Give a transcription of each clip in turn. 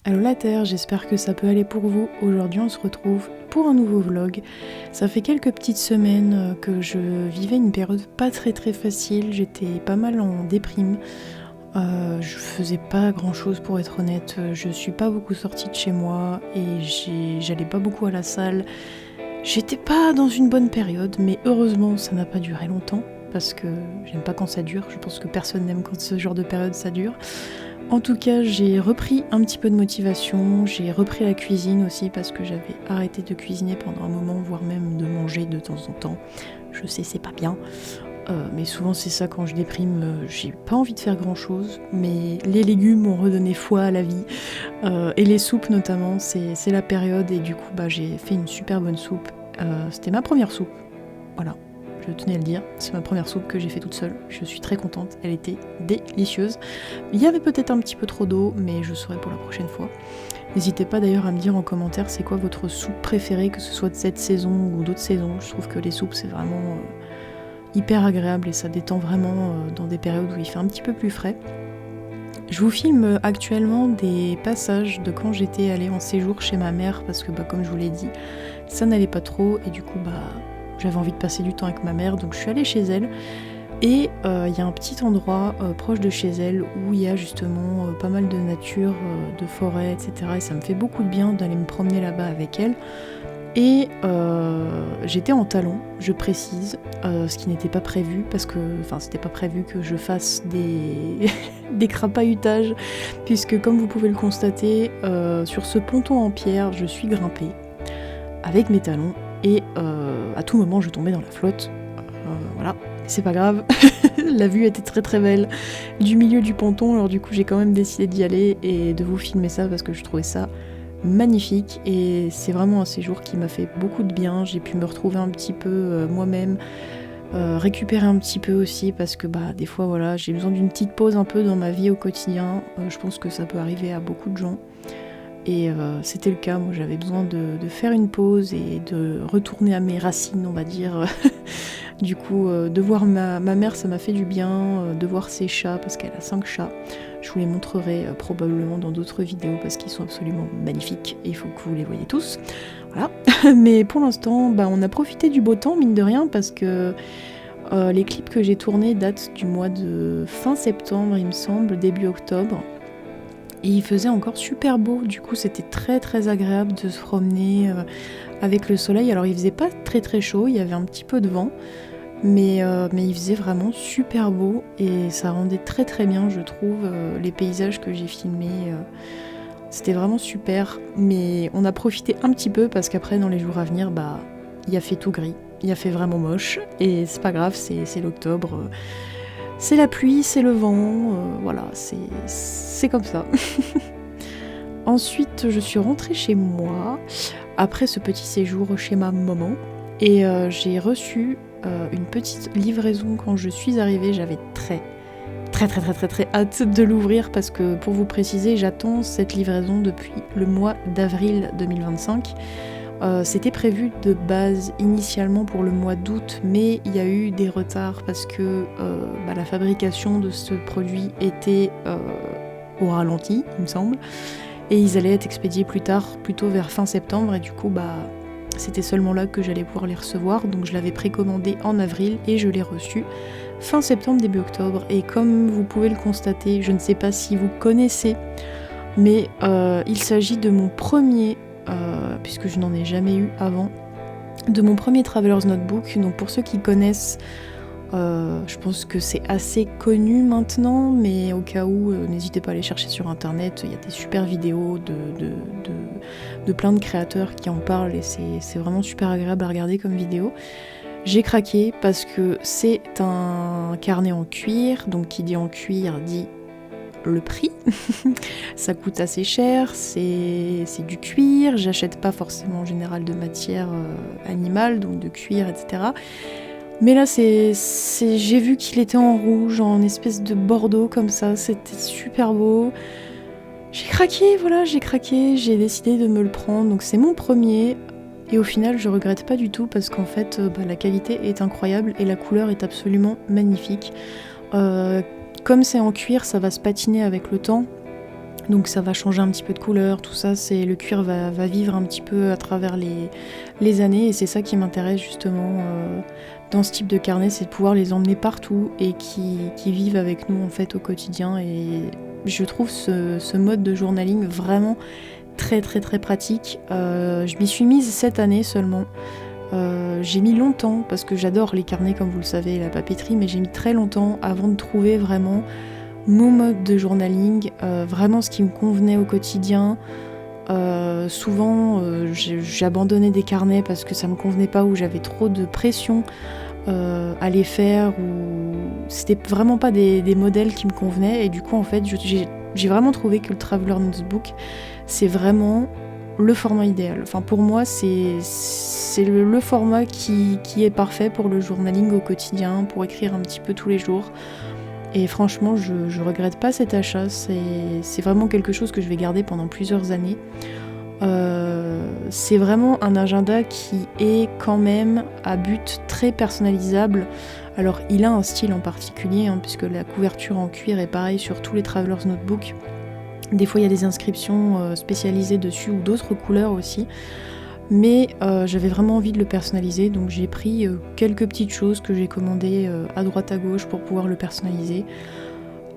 Allô la Terre, j'espère que ça peut aller pour vous. Aujourd'hui on se retrouve pour un nouveau vlog. Ça fait quelques petites semaines que je vivais une période pas très facile, j'étais pas mal en déprime. Je faisais pas grand chose pour être honnête, je suis pas beaucoup sortie de chez moi et j'allais pas beaucoup à la salle. J'étais pas dans une bonne période, mais heureusement ça n'a pas duré longtemps parce que j'aime pas quand ça dure, je pense que personne n'aime quand ce genre de période ça dure. En tout cas, j'ai repris un petit peu de motivation, j'ai repris la cuisine aussi parce que j'avais arrêté de cuisiner pendant un moment, voire même de manger de temps en temps. Je sais, c'est pas bien, mais souvent c'est ça quand je déprime, j'ai pas envie de faire grand chose, mais les légumes m'ont redonné foi à la vie, et les soupes notamment, c'est la période et du coup j'ai fait une super bonne soupe. C'était ma première soupe, voilà. Je tenais à le dire, c'est ma première soupe que j'ai fait toute seule. Je suis très contente, elle était délicieuse. Il y avait peut-être un petit peu trop d'eau, mais je saurai pour la prochaine fois. N'hésitez pas d'ailleurs à me dire en commentaire c'est quoi votre soupe préférée, que ce soit de cette saison ou d'autres saisons. Je trouve que les soupes c'est vraiment hyper agréable et ça détend vraiment dans des périodes où il fait un petit peu plus frais. Je vous filme actuellement des passages de quand j'étais allée en séjour chez ma mère parce que comme je vous l'ai dit, ça n'allait pas trop et du coup j'avais envie de passer du temps avec ma mère, donc je suis allée chez elle. Et il y a un petit endroit proche de chez elle où il y a justement pas mal de nature, de forêt, etc. Et ça me fait beaucoup de bien d'aller me promener là-bas avec elle. Et j'étais en talons, je précise, ce qui n'était pas prévu, parce que, c'était pas prévu que je fasse des crapahutages, puisque comme vous pouvez le constater, sur ce ponton en pierre, je suis grimpée avec mes talons. Et à tout moment je tombais dans la flotte, voilà, c'est pas grave, la vue était très belle du milieu du ponton, alors du coup j'ai quand même décidé d'y aller et de vous filmer ça parce que je trouvais ça magnifique et c'est vraiment un séjour qui m'a fait beaucoup de bien, j'ai pu me retrouver un petit peu moi-même, récupérer un petit peu aussi parce que des fois voilà, j'ai besoin d'une petite pause un peu dans ma vie au quotidien, je pense que ça peut arriver à beaucoup de gens. Et c'était le cas, moi j'avais besoin de faire une pause et de retourner à mes racines, on va dire. Du coup, de voir ma mère, ça m'a fait du bien, de voir ses chats, parce qu'elle a 5 chats. Je vous les montrerai probablement dans d'autres vidéos, parce qu'ils sont absolument magnifiques, et il faut que vous les voyez tous. Voilà. Mais pour l'instant, on a profité du beau temps, mine de rien, parce que les clips que j'ai tournés datent du mois de fin septembre, il me semble, début octobre. Et il faisait encore super beau, du coup c'était très agréable de se promener avec le soleil. Alors il faisait pas très chaud, il y avait un petit peu de vent, mais il faisait vraiment super beau et ça rendait très bien je trouve les paysages que j'ai filmés. C'était vraiment super, mais on a profité un petit peu parce qu'après dans les jours à venir, il a fait tout gris, il a fait vraiment moche et c'est pas grave, c'est l'octobre. C'est la pluie, c'est le vent, voilà, c'est comme ça. Ensuite, je suis rentrée chez moi, après ce petit séjour chez ma maman, et j'ai reçu une petite livraison quand je suis arrivée. J'avais très hâte de l'ouvrir parce que, pour vous préciser, j'attends cette livraison depuis le mois d'avril 2025. C'était prévu de base initialement pour le mois d'août, mais il y a eu des retards parce que la fabrication de ce produit était au ralenti, il me semble, et ils allaient être expédiés plus tard, plutôt vers fin septembre, et du coup c'était seulement là que j'allais pouvoir les recevoir, donc je l'avais précommandé en avril et je l'ai reçu fin septembre, début octobre. Et comme vous pouvez le constater, je ne sais pas si vous connaissez, mais il s'agit de mon premier, puisque je n'en ai jamais eu avant, de mon premier Traveler's Notebook. Donc pour ceux qui connaissent, je pense que c'est assez connu maintenant, mais au cas où, n'hésitez pas à aller chercher sur internet, il y a des super vidéos de plein de créateurs qui en parlent et c'est vraiment super agréable à regarder comme vidéo. J'ai craqué parce que c'est un carnet en cuir, donc qui dit en cuir dit le prix. Ça coûte assez cher, c'est du cuir, j'achète pas forcément en général de matière animale, donc de cuir, etc. Mais là j'ai vu qu'il était en rouge, en espèce de bordeaux comme ça, c'était super beau. J'ai craqué, j'ai décidé de me le prendre, donc c'est mon premier. Et au final, je regrette pas du tout parce qu'en fait, la qualité est incroyable et la couleur est absolument magnifique. Comme c'est en cuir, ça va se patiner avec le temps. Donc ça va changer un petit peu de couleur, tout ça, le cuir va vivre un petit peu à travers les années, et c'est ça qui m'intéresse justement dans ce type de carnet, c'est de pouvoir les emmener partout et qui vivent avec nous en fait au quotidien. Et je trouve ce mode de journaling vraiment très très très pratique. Je m'y suis mise cette année seulement. J'ai mis longtemps, parce que j'adore les carnets comme vous le savez, la papeterie, mais j'ai mis très longtemps avant de trouver vraiment mon mode de journaling, vraiment ce qui me convenait au quotidien. Souvent j'abandonnais des carnets parce que ça me convenait pas, ou j'avais trop de pression à les faire, ou c'était vraiment pas des modèles qui me convenaient, et du coup en fait j'ai vraiment trouvé que le Traveler Notebook c'est vraiment le format idéal. Enfin pour moi c'est le format qui est parfait pour le journaling au quotidien, pour écrire un petit peu tous les jours. Et franchement, je regrette pas cet achat, c'est vraiment quelque chose que je vais garder pendant plusieurs années. C'est vraiment un agenda qui est quand même à but très personnalisable. Alors il a un style en particulier, hein, puisque la couverture en cuir est pareil sur tous les Traveler's Notebook. Des fois il y a des inscriptions spécialisées dessus, ou d'autres couleurs aussi. Mais j'avais vraiment envie de le personnaliser, donc j'ai pris quelques petites choses que j'ai commandées à droite à gauche pour pouvoir le personnaliser.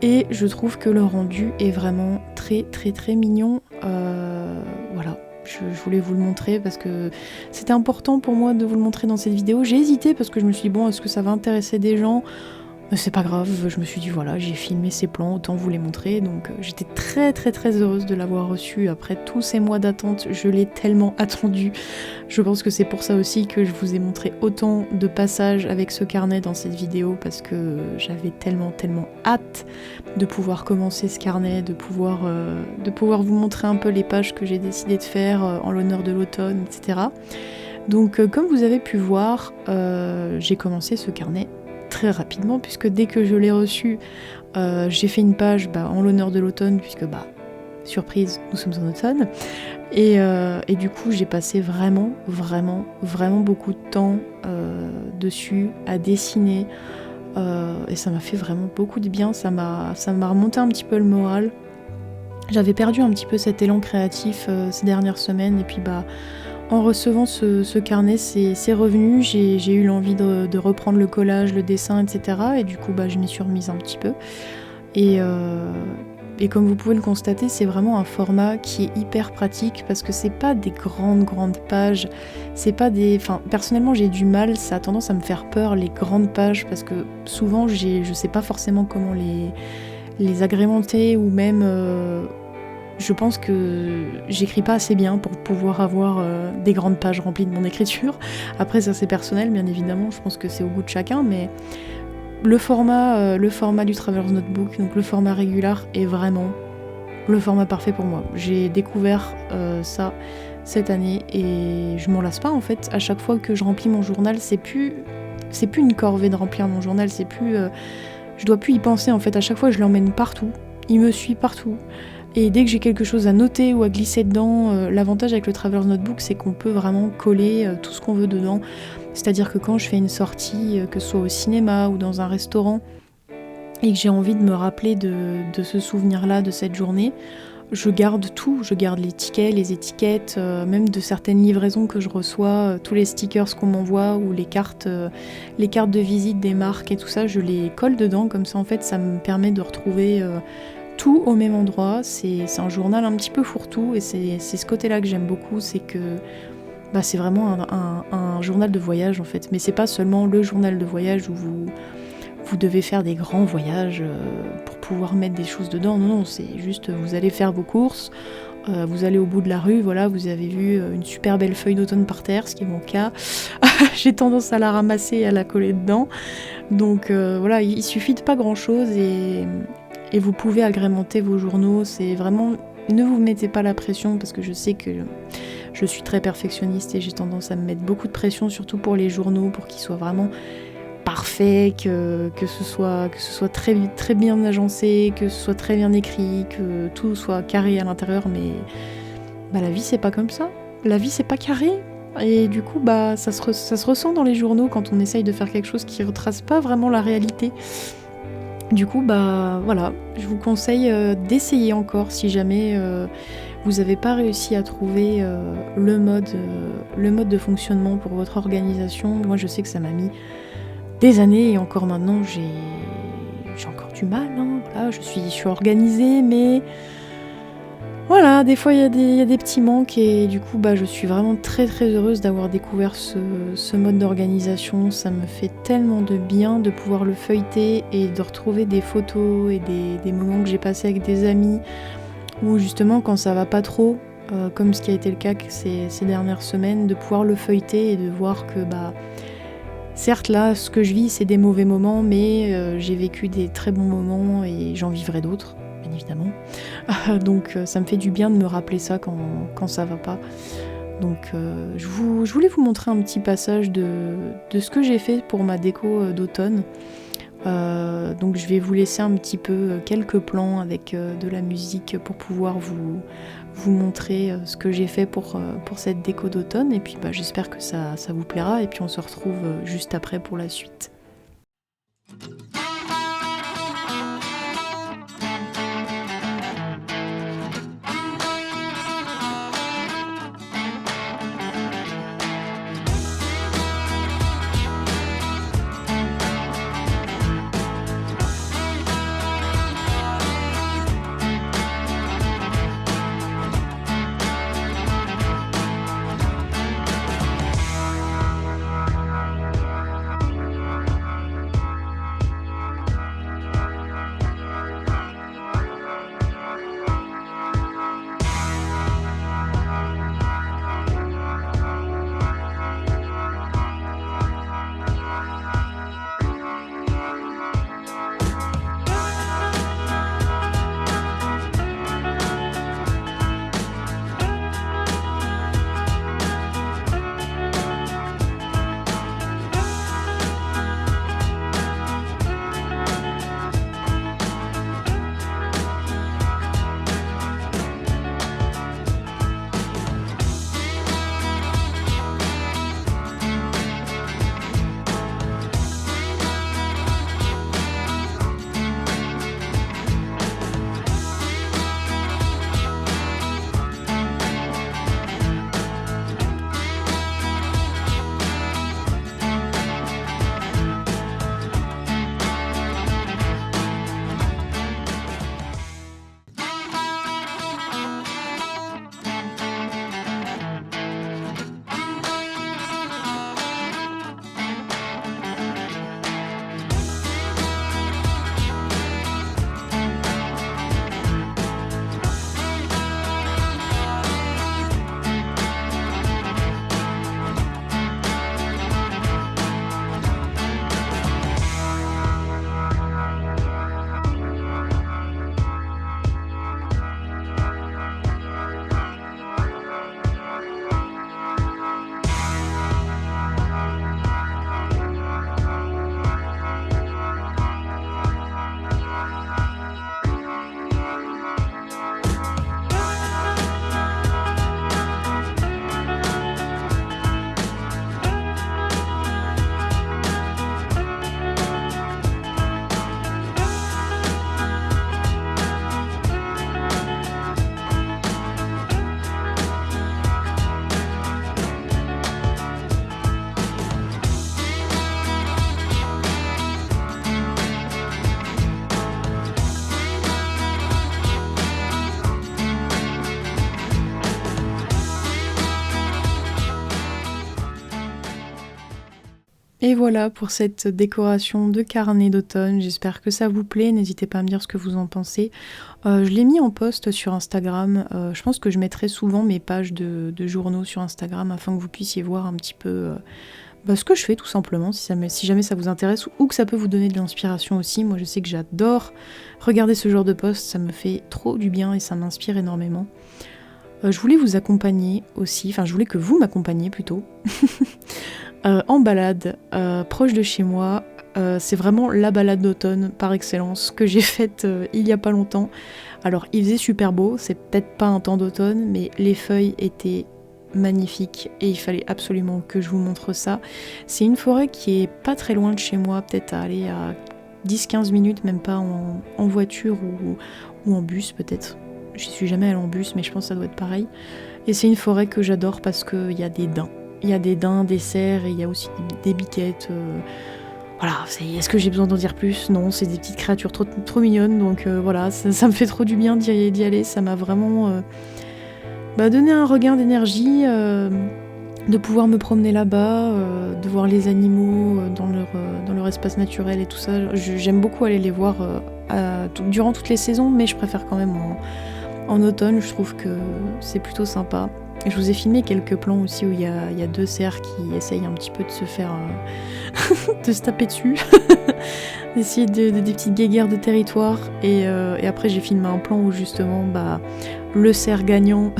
Et je trouve que le rendu est vraiment très très très mignon. Voilà, je voulais vous le montrer parce que c'était important pour moi de vous le montrer dans cette vidéo. J'ai hésité parce que je me suis dit bon, est-ce que ça va intéresser des gens ? C'est pas grave, je me suis dit voilà, j'ai filmé ces plans, autant vous les montrer. Donc j'étais très très très heureuse de l'avoir reçu après tous ces mois d'attente. Je l'ai tellement attendu. Je pense que c'est pour ça aussi que je vous ai montré autant de passages avec ce carnet dans cette vidéo, parce que j'avais tellement hâte de pouvoir commencer ce carnet, de pouvoir vous montrer un peu les pages que j'ai décidé de faire en l'honneur de l'automne, etc. Donc comme vous avez pu voir, j'ai commencé ce carnet très rapidement, puisque dès que je l'ai reçu, j'ai fait une page en l'honneur de l'automne, puisque surprise, nous sommes en automne, et du coup j'ai passé vraiment beaucoup de temps dessus à dessiner, et ça m'a fait vraiment beaucoup de bien, ça m'a remonté un petit peu le moral. J'avais perdu un petit peu cet élan créatif ces dernières semaines, et puis en recevant ce carnet, c'est revenu, j'ai eu l'envie de reprendre le collage, le dessin, etc. Et du coup, je m'y suis remise un petit peu. Et comme vous pouvez le constater, c'est vraiment un format qui est hyper pratique, parce que c'est pas des grandes pages. C'est pas des... Enfin, personnellement, j'ai du mal, ça a tendance à me faire peur, les grandes pages, parce que souvent, je sais pas forcément comment les agrémenter, ou même... Je pense que j'écris pas assez bien pour pouvoir avoir des grandes pages remplies de mon écriture. Après ça c'est personnel bien évidemment, je pense que c'est au goût de chacun, mais le format du Traveler's Notebook, donc le format régulier, est vraiment le format parfait pour moi. J'ai découvert ça cette année et je m'en lasse pas en fait. À chaque fois que je remplis mon journal, c'est plus une corvée de remplir mon journal, je dois plus y penser en fait. À chaque fois je l'emmène partout, il me suit partout. Et dès que j'ai quelque chose à noter ou à glisser dedans, l'avantage avec le Traveler's Notebook, c'est qu'on peut vraiment coller tout ce qu'on veut dedans. C'est-à-dire que quand je fais une sortie, que ce soit au cinéma ou dans un restaurant, et que j'ai envie de me rappeler de ce souvenir-là, de cette journée, je garde tout. Je garde les tickets, les étiquettes, même de certaines livraisons que je reçois, tous les stickers qu'on m'envoie, ou les cartes de visite des marques et tout ça, je les colle dedans. Comme ça, en fait, ça me permet de retrouver... tout au même endroit. C'est un journal un petit peu fourre-tout, et c'est ce côté-là que j'aime beaucoup, c'est que c'est vraiment un journal de voyage en fait, mais c'est pas seulement le journal de voyage où vous devez faire des grands voyages pour pouvoir mettre des choses dedans, non, c'est juste vous allez faire vos courses, vous allez au bout de la rue, voilà, vous avez vu une super belle feuille d'automne par terre, ce qui est mon cas, j'ai tendance à la ramasser et à la coller dedans, donc voilà, il suffit de pas grand-chose, et vous pouvez agrémenter vos journaux. C'est vraiment... Ne vous mettez pas la pression, parce que je sais que je suis très perfectionniste et j'ai tendance à me mettre beaucoup de pression, surtout pour les journaux, pour qu'ils soient vraiment parfaits, que ce soit très, très bien agencé, que ce soit très bien écrit, que tout soit carré à l'intérieur, mais la vie c'est pas comme ça. La vie c'est pas carré. Et du coup ça se ressent dans les journaux quand on essaye de faire quelque chose qui retrace pas vraiment la réalité. Du coup, bah voilà, je vous conseille d'essayer encore si jamais vous n'avez pas réussi à trouver le mode de fonctionnement pour votre organisation. Moi, je sais que ça m'a mis des années et encore maintenant, j'ai encore du mal. Hein. Voilà, je suis organisée, mais voilà, des fois il y a des petits manques et du coup bah, je suis vraiment très très heureuse d'avoir découvert ce mode d'organisation. Ça me fait tellement de bien de pouvoir le feuilleter et de retrouver des photos et des moments que j'ai passés avec des amis ou justement quand ça va pas trop, comme ce qui a été le cas ces dernières semaines, de pouvoir le feuilleter et de voir que bah certes là ce que je vis c'est des mauvais moments mais j'ai vécu des très bons moments et j'en vivrai d'autres. Bien évidemment. Donc ça me fait du bien de me rappeler ça quand ça va pas. Donc je voulais vous montrer un petit passage de ce que j'ai fait pour ma déco d'automne. Donc je vais vous laisser un petit peu quelques plans avec de la musique pour pouvoir vous montrer ce que j'ai fait pour cette déco d'automne. Et puis bah, j'espère que ça vous plaira et puis on se retrouve juste après pour la suite. Et voilà pour cette décoration de carnet d'automne, j'espère que ça vous plaît, n'hésitez pas à me dire ce que vous en pensez. Je l'ai mis en post sur Instagram, je pense que je mettrai souvent mes pages de journaux sur Instagram afin que vous puissiez voir un petit peu ce que je fais tout simplement, si jamais ça vous intéresse ou que ça peut vous donner de l'inspiration aussi. Moi je sais que j'adore regarder ce genre de post, ça me fait trop du bien et ça m'inspire énormément. Je voulais vous accompagner aussi, enfin je voulais que vous m'accompagniez plutôt. En balade, proche de chez moi, c'est vraiment la balade d'automne par excellence que j'ai faite il y a pas longtemps. Alors il faisait super beau, c'est peut-être pas un temps d'automne, mais les feuilles étaient magnifiques et il fallait absolument que je vous montre ça. C'est une forêt qui est pas très loin de chez moi, peut-être à aller à 10-15 minutes, même pas en voiture ou en bus peut-être. J'y suis jamais allée en bus, mais je pense que ça doit être pareil. Et c'est une forêt que j'adore parce qu'il y a des daims. Il y a des daims, des cerfs et il y a aussi des biquettes. Voilà, est-ce que j'ai besoin d'en dire plus? Non, c'est des petites créatures trop mignonnes, donc voilà, ça me fait trop du bien d'y aller. Ça m'a vraiment donné un regain d'énergie, de pouvoir me promener là-bas, de voir les animaux dans leur espace naturel et tout ça. J'aime beaucoup aller les voir durant toutes les saisons, mais je préfère quand même en automne. Je trouve que c'est plutôt sympa. Je vous ai filmé quelques plans aussi où il y a 2 cerfs qui essayent un petit peu de se faire de se taper dessus, d'essayer des petites guéguerres de territoire. Et après j'ai filmé un plan où justement le cerf gagnant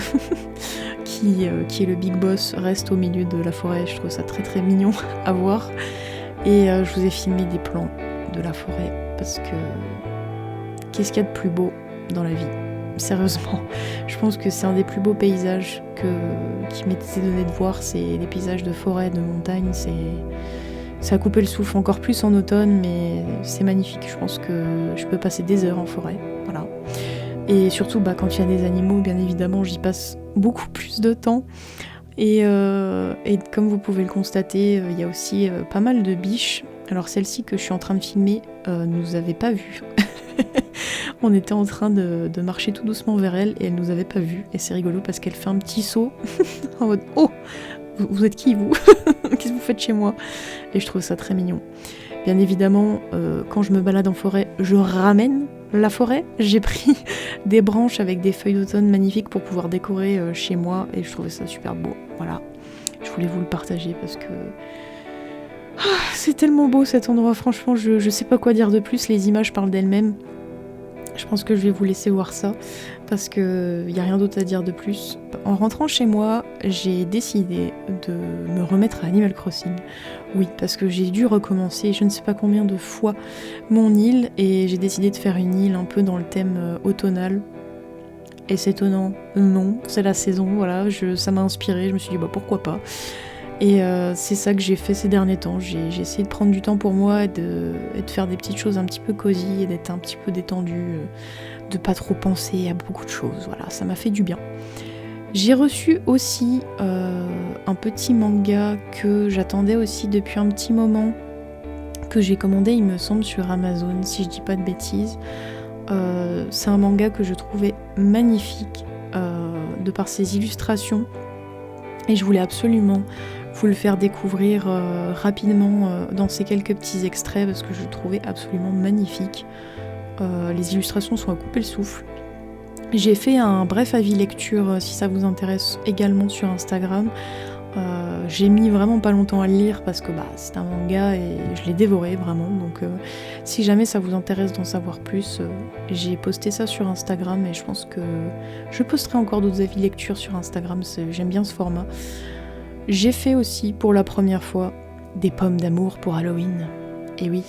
qui est le big boss reste au milieu de la forêt. Je trouve ça très très mignon à voir. Et je vous ai filmé des plans de la forêt parce que qu'est-ce qu'il y a de plus beau dans la vie? Sérieusement, je pense que c'est un des plus beaux paysages qui m'était donné de voir, c'est les paysages de forêt, de montagne, ça a coupé le souffle encore plus en automne, mais c'est magnifique. Je pense que je peux passer des heures en forêt, voilà. Et surtout, quand il y a des animaux, bien évidemment, j'y passe beaucoup plus de temps. Et comme vous pouvez le constater, il y a aussi pas mal de biches. Alors celle-ci que je suis en train de filmer nous avait pas vus. On était en train de marcher tout doucement vers elle et elle nous avait pas vus. Et c'est rigolo parce qu'elle fait un petit saut en mode « Oh, vous êtes qui vous? Qu'est-ce que vous faites chez moi ?» Et je trouve ça très mignon. Bien évidemment, quand je me balade en forêt, je ramène la forêt. J'ai pris des branches avec des feuilles d'automne magnifiques pour pouvoir décorer chez moi et je trouvais ça super beau. Voilà, je voulais vous le partager parce que c'est tellement beau cet endroit. Franchement, je sais pas quoi dire de plus. Les images parlent d'elles-mêmes. Je pense que je vais vous laisser voir ça parce qu'il n'y a rien d'autre à dire de plus. En rentrant chez moi, j'ai décidé de me remettre à Animal Crossing. Oui, parce que j'ai dû recommencer je ne sais pas combien de fois mon île et j'ai décidé de faire une île un peu dans le thème automnal. Et c'est étonnant, non, c'est la saison, voilà, ça m'a inspiré, je me suis dit pourquoi pas. Et c'est ça que j'ai fait ces derniers temps. J'ai essayé de prendre du temps pour moi et de faire des petites choses un petit peu cosy et d'être un petit peu détendue, de pas trop penser à beaucoup de choses. Voilà, ça m'a fait du bien. J'ai reçu aussi un petit manga que j'attendais aussi depuis un petit moment, que j'ai commandé, il me semble, sur Amazon, si je dis pas de bêtises. C'est un manga que je trouvais magnifique de par ses illustrations et je voulais absolument vous le faire découvrir rapidement dans ces quelques petits extraits parce que je le trouvais absolument magnifique. Les illustrations sont à couper le souffle. J'ai fait un bref avis lecture si ça vous intéresse également sur Instagram. J'ai mis vraiment pas longtemps à le lire parce que c'est un manga et je l'ai dévoré vraiment, donc si jamais ça vous intéresse d'en savoir plus, j'ai posté ça sur Instagram et je pense que je posterai encore d'autres avis lecture sur Instagram, j'aime bien ce format. J'ai fait aussi pour la première fois des pommes d'amour pour Halloween, et oui,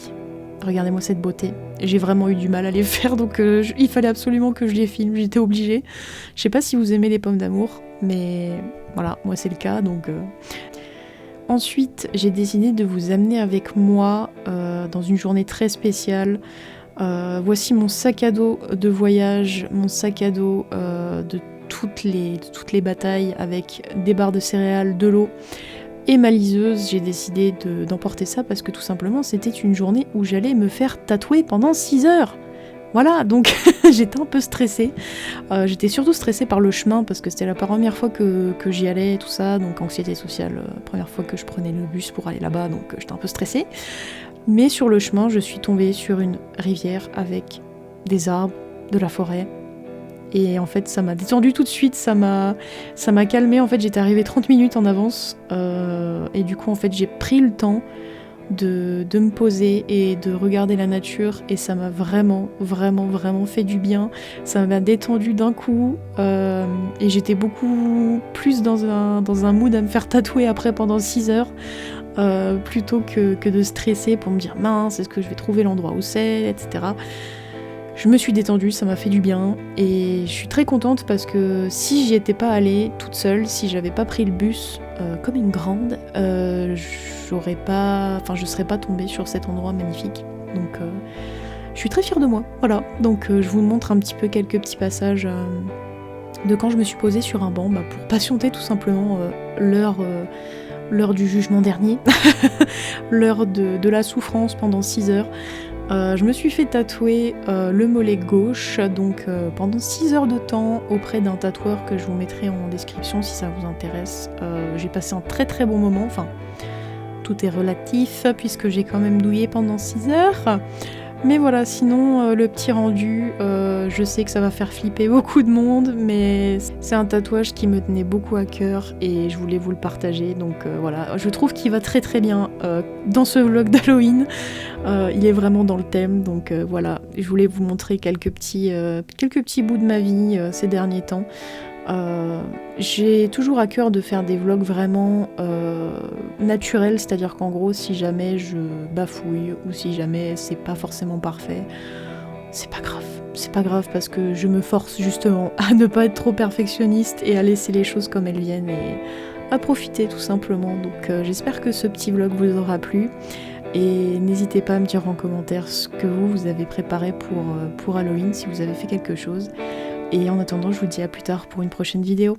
regardez-moi cette beauté. J'ai vraiment eu du mal à les faire, donc il fallait absolument que je les filme, j'étais obligée. Je sais pas si vous aimez les pommes d'amour, mais voilà, moi c'est le cas, donc... Ensuite, j'ai décidé de vous amener avec moi dans une journée très spéciale. Voici mon sac à dos de voyage, mon sac à dos de toutes les batailles avec des barres de céréales, de l'eau et ma liseuse. J'ai décidé d'emporter ça parce que tout simplement c'était une journée où j'allais me faire tatouer pendant 6 heures. Voilà, donc j'étais un peu stressée. J'étais surtout stressée par le chemin parce que c'était la première fois que j'y allais, tout ça, donc anxiété sociale, première fois que je prenais le bus pour aller là-bas, donc j'étais un peu stressée. Mais sur le chemin, je suis tombée sur une rivière avec des arbres, de la forêt. Et en fait, ça m'a détendue tout de suite, ça m'a calmée. En fait, j'étais arrivée 30 minutes en avance. Et du coup, en fait, j'ai pris le temps de me poser et de regarder la nature. Et ça m'a vraiment, vraiment, vraiment fait du bien. Ça m'a détendue d'un coup. Et j'étais beaucoup plus dans un mood à me faire tatouer après pendant 6 heures. Plutôt que de stresser pour me dire mince, est-ce que je vais trouver l'endroit où c'est, etc. Je me suis détendue, ça m'a fait du bien et je suis très contente parce que si j'y étais pas allée toute seule, si j'avais pas pris le bus comme une grande, je serais pas tombée sur cet endroit magnifique. Donc je suis très fière de moi, voilà. Donc je vous montre un petit peu quelques petits passages de quand je me suis posée sur un banc pour patienter tout simplement l'heure du jugement dernier, l'heure de la souffrance pendant 6 heures. Je me suis fait tatouer le mollet gauche, donc pendant 6 heures de temps auprès d'un tatoueur que je vous mettrai en description si ça vous intéresse. J'ai passé un très très bon moment, enfin tout est relatif puisque j'ai quand même douillé pendant 6 heures. Mais voilà, sinon le petit rendu, je sais que ça va faire flipper beaucoup de monde, mais c'est un tatouage qui me tenait beaucoup à cœur et je voulais vous le partager. Donc voilà, je trouve qu'il va très très bien dans ce vlog d'Halloween. Il est vraiment dans le thème, donc voilà, je voulais vous montrer quelques petits bouts de ma vie ces derniers temps. J'ai toujours à cœur de faire des vlogs vraiment naturels, c'est-à-dire qu'en gros si jamais je bafouille ou si jamais c'est pas forcément parfait, c'est pas grave parce que je me force justement à ne pas être trop perfectionniste et à laisser les choses comme elles viennent et à profiter tout simplement. Donc j'espère que ce petit vlog vous aura plu et n'hésitez pas à me dire en commentaire ce que vous avez préparé pour Halloween, si vous avez fait quelque chose. Et en attendant, je vous dis à plus tard pour une prochaine vidéo.